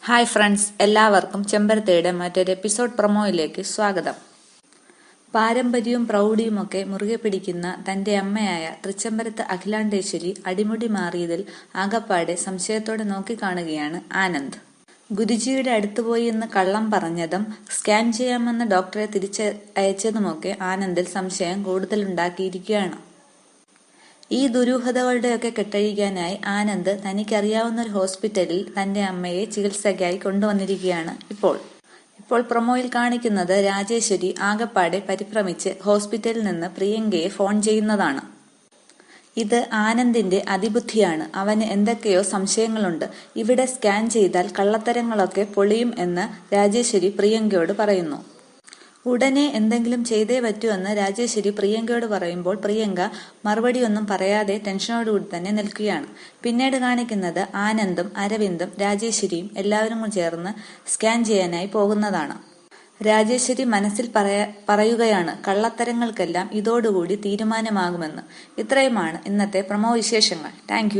Hi friends, എല്ലാവർക്കും ചെമ്പരത്തിയുടെ മറ്റൊരു episode പ്രൊമോയിലേക്ക് സ്വാഗതം. പാരമ്പര്യവും പ്രൗഢിയുമൊക്കെ മുറുകെ പിടിക്കുന്ന തന്റെ അമ്മയായ തൃച്ചംബരത്ത് അഖിലാണ്ടേശ്വരി അടിമുടി മാറിയതിൽ ആകപ്പാടെ സംശയത്തോടെ നോക്കിക്കാണുകയാണ് ആനന്ദ്. ഗുരുജിയുടെ അടുത്തുപോയി എന്ന് കള്ളം പറഞ്ഞതും സ്കാൻ ചെയ്യാമെന്ന് ഡോക്ടറെ തിരിച്ചയച്ചതുമൊക്കെ ആനന്ദിൽ സംശയം കൂടുതലുണ്ടാക്കിയിരിക്കുകയാണ്. ഈ ദുരൂഹതകളുടെയൊക്കെ കെട്ടഴിക്കാനായി ആനന്ദ് തനിക്കറിയാവുന്ന ഒരു ഹോസ്പിറ്റലിൽ തന്റെ അമ്മയെ ചികിത്സയ്ക്കായി കൊണ്ടുവന്നിരിക്കുകയാണ്. ഇപ്പോൾ പ്രൊമോയിൽ കാണിക്കുന്നത് രാജേശ്വരി ആകപ്പാടെ പരിഭ്രമിച്ച് ഹോസ്പിറ്റലിൽ നിന്ന് പ്രിയങ്കയെ ഫോൺ ചെയ്യുന്നതാണ്. ഇത് ആനന്ദിന്റെ അതിബുദ്ധിയാണ്. അവന് എന്തൊക്കെയോ സംശയങ്ങളുണ്ട്. ഇവിടെ സ്കാൻ ചെയ്താൽ കള്ളത്തരങ്ങളൊക്കെ പൊളിയും എന്ന് രാജേശ്വരി പ്രിയങ്കയോട് പറയുന്നു. ഉടനെ എന്തെങ്കിലും ചെയ്തേ പറ്റൂ എന്ന് രാജേശ്വരി പ്രിയങ്കയോട് പറയുമ്പോൾ പ്രിയങ്ക മറുപടിയൊന്നും പറയാതെ ടെൻഷനോടുകൂടി തന്നെ നിൽക്കുകയാണ്. പിന്നീട് കാണിക്കുന്നത് ആനന്ദും അരവിന്ദും രാജേശ്വരിയും എല്ലാവരും ചേർന്ന് സ്കാൻ ചെയ്യാനായി പോകുന്നതാണ്. രാജേശ്വരി മനസ്സിൽ പറയുകയാണ്, കള്ളത്തരങ്ങൾക്കെല്ലാം ഇതോടുകൂടി തീരുമാനമാകുമെന്ന്. ഇത്രയുമാണ് ഇന്നത്തെ പ്രൊമോ വിശേഷങ്ങൾ. താങ്ക്